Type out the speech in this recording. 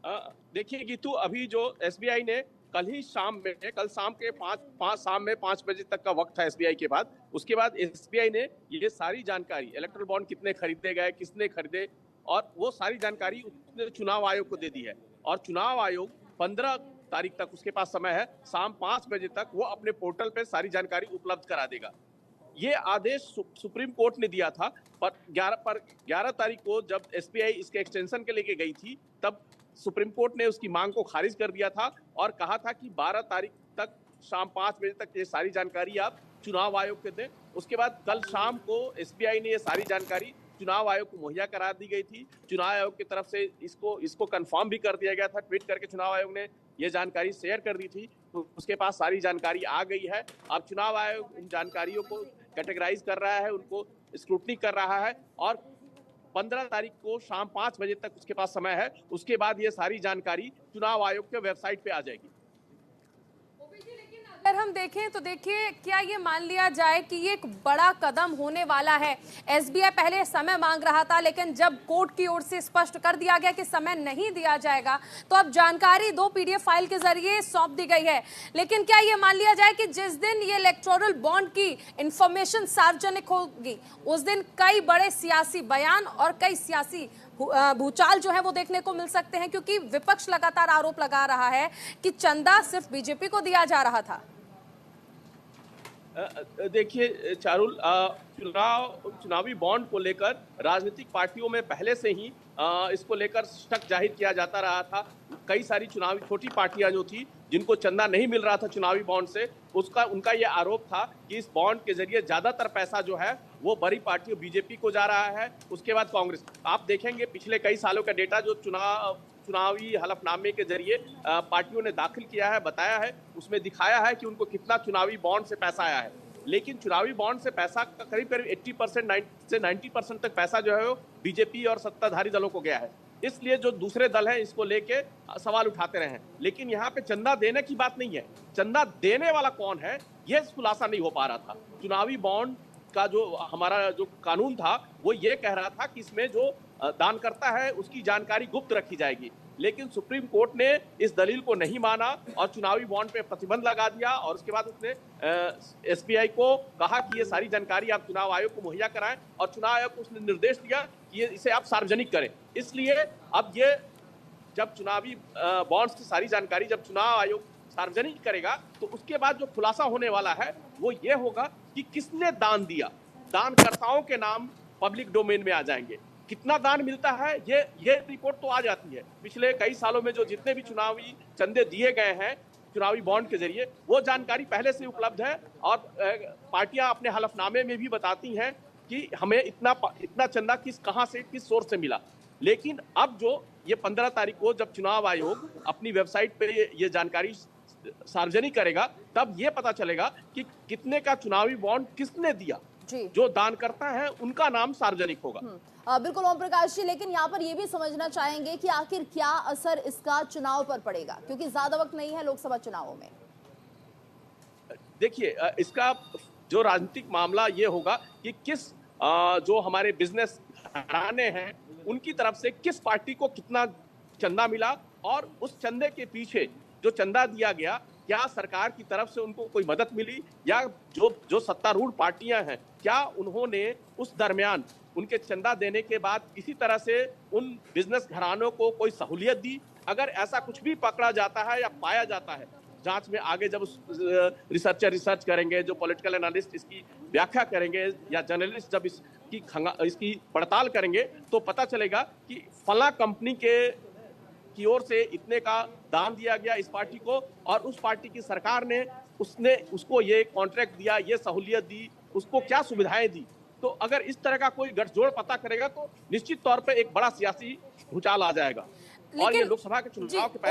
देखिए गीतू, अभी जो एसबीआई ने कल शाम के शाम में 5 बजे तक का वक्त था एसबीआई के बाद। उसके बाद एसबीआई ने ये सारी जानकारी, इलेक्ट्रल बॉन्ड कितने खरीदे गए, किसने खरीदे, और वो सारी जानकारी उसने चुनाव आयोग को दे दी है। और चुनाव आयोग 15 तारीख तक उसके पास समय है, शाम 5 बजे तक वो अपने पोर्टल पे सारी जानकारी उपलब्ध करा देगा। ये आदेश सुप्रीम कोर्ट ने दिया था, पर 11 तारीख को जब एसबीआई इसके एक्सटेंशन के लेके गई थी, तब सुप्रीम कोर्ट ने उसकी मांग को खारिज कर दिया था और कहा था कि 12 तारीख तक शाम 5 बजे तक ये सारी जानकारी आप चुनाव आयोग को दें। उसके बाद कल शाम को एसबीआई ने ये सारी जानकारी चुनाव आयोग को मुहैया करा दी गई थी। चुनाव आयोग की तरफ से इसको कंफर्म भी कर दिया गया था, ट्वीट करके चुनाव आयोग ने ये जानकारी शेयर कर दी थी। तो उसके पास सारी जानकारी आ गई है। अब चुनाव आयोग इन जानकारियों को कैटेगराइज कर रहा है, उनको स्क्रूटनी कर रहा है, और 15 तारीख को शाम 5 बजे तक उसके पास समय है। उसके बाद ये सारी जानकारी चुनाव आयोग के वेबसाइट पे आ जाएगी। अगर हम देखें तो देखिए, क्या ये मान लिया जाए कि ये एक बड़ा कदम होने वाला है? एसबीआई पहले समय मांग रहा था, लेकिन जब कोर्ट की ओर से स्पष्ट कर दिया गया कि समय नहीं दिया जाएगा, तो अब जानकारी 2 पीडीएफ फाइल के जरिए सौंप दी गई है। लेकिन क्या ये मान लिया जाए कि जिस दिन ये इलेक्टोरल बॉन्ड की इंफॉर्मेशन सार्वजनिक होगी, उस दिन कई बड़े सियासी बयान और कई सियासी भूचाल जो है वो देखने को मिल सकते हैं? क्योंकि विपक्ष लगातार आरोप लगा रहा है कि चंदा सिर्फ बीजेपी को दिया जा रहा था। देखिए चारुल, चुनावी बॉन्ड को लेकर राजनीतिक पार्टियों में पहले से ही इसको लेकर शक जाहिर किया जाता रहा था। कई सारी चुनावी छोटी पार्टियां जो थी, जिनको चंदा नहीं मिल रहा था चुनावी बॉन्ड से, उनका ये आरोप था कि इस बॉन्ड के जरिए ज्यादातर पैसा जो है वो बड़ी पार्टियों बीजेपी को जा रहा है, उसके बाद कांग्रेस। आप देखेंगे पिछले कई सालों का डेटा जो चुनावी हलफनामे के जरिए पार्टियों ने दाखिल किया है, बताया है, उसमें दिखाया है कि उनको कितना चुनावी बॉन्ड से पैसा आया है। लेकिन चुनावी बॉन्ड से पैसा करीब करीब 80% से 90% तक पैसा जो है वो बीजेपी और सत्ताधारी दलों को गया है। इसलिए जो दूसरे दल हैं इसको लेके सवाल उठाते रहे हैं। लेकिन यहाँ पे चंदा देने की बात नहीं है, चंदा देने वाला कौन है ये खुलासा नहीं हो पा रहा था। चुनावी बॉन्ड का जो हमारा जो कानून था वो ये कह रहा था कि इसमें जो दान करता है उसकी जानकारी गुप्त रखी जाएगी, लेकिन सुप्रीम कोर्ट ने इस दलील को नहीं माना और चुनावी बॉन्ड पे प्रतिबंध लगा दिया। और उसके बाद उसने एसबीआई को कहा कि ये सारी जानकारी आप चुनाव आयोग को मुहैया कराएं, और चुनाव आयोग को उसने निर्देश दिया कि इसे आप सार्वजनिक करें। इसलिए अब ये जब चुनावी बॉन्ड्स की सारी जानकारी जब चुनाव आयोग सार्वजनिक करेगा, तो उसके बाद जो खुलासा होने वाला है वो ये होगा कि किसने दान दिया। दानकर्ताओं के नाम पब्लिक डोमेन में आ जाएंगे। कितना दान मिलता है ये रिपोर्ट तो आ जाती है। पिछले कई सालों में जो जितने भी चुनावी चंदे दिए गए हैं चुनावी बॉन्ड के जरिए, वो जानकारी पहले से उपलब्ध है, और पार्टियां अपने हलफनामे में भी बताती हैं कि हमें इतना चंदा कहां से किस सोर्स से मिला। लेकिन अब जो ये 15 तारीख को जब चुनाव आयोग अपनी वेबसाइट पे ये जानकारी सार्वजनिक करेगा, तब ये पता चलेगा कि कितने का चुनावी बॉन्ड किसने दिया। जो दान करता है उनका नाम सार्वजनिक होगा। बिल्कुल ओम प्रकाश जी, लेकिन यहाँ पर ये भी समझना चाहेंगे कि आखिर क्या असर इसका चुनाव पर पड़ेगा, क्योंकि ज्यादा वक्त नहीं है लोकसभा चुनावों में। देखिए, इसका जो राजनीतिक मामला ये होगा कि किस जो हमारे बिजनेस घराने हैं उनकी तरफ से किस पार्टी को कितना चंदा मिला, और उस चंदे के पीछे जो चंदा दिया गया क्या सरकार की तरफ से उनको कोई मदद मिली, या जो सत्तारूढ़ पार्टियां हैं क्या उन्होंने उस दरमियान उनके चंदा देने के बाद किसी तरह से उन बिजनेस घरानों को कोई सहूलियत दी। अगर ऐसा कुछ भी पकड़ा जाता है या पाया जाता है, जांच में आगे जब रिसर्चर रिसर्च करेंगे, जो पॉलिटिकल एनालिस्ट इसकी व्याख्या करेंगे, या जर्नलिस्ट जब इसकी पड़ताल करेंगे, तो पता चलेगा कि फला कंपनी की ओर से इतने का दान दिया गया इस पार्टी को, और उस पार्टी की सरकार ने उसको ये कॉन्ट्रैक्ट दिया, ये सहूलियत दी, उसको क्या सुविधाएं दी। तो अगर इस तरह का कोई गठजोड़ पता करेगा तो निश्चित तौर पर एक बड़ा सियासी भूचाल आ जाएगा। और ये लोकसभा के चुनाव के